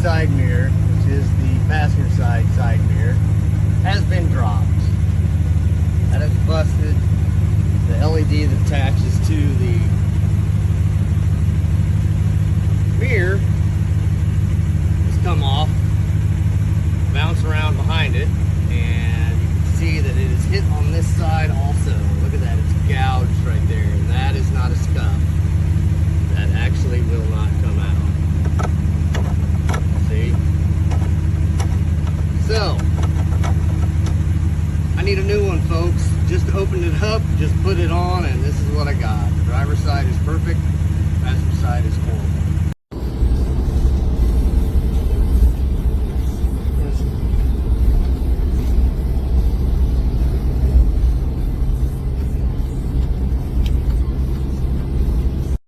side mirror, which is the passenger side mirror, has been dropped. That has busted. The LED that attaches to the mirror has come off, bounce around behind it, and you can see that it is hit on this side also. Look at that, it's gouged right there, and that is not a scuff. That actually will not come out. See? So, I need a new one, folks. Just opened it up, just put it on, and this is what I got. The driver's side is perfect, passenger side is horrible.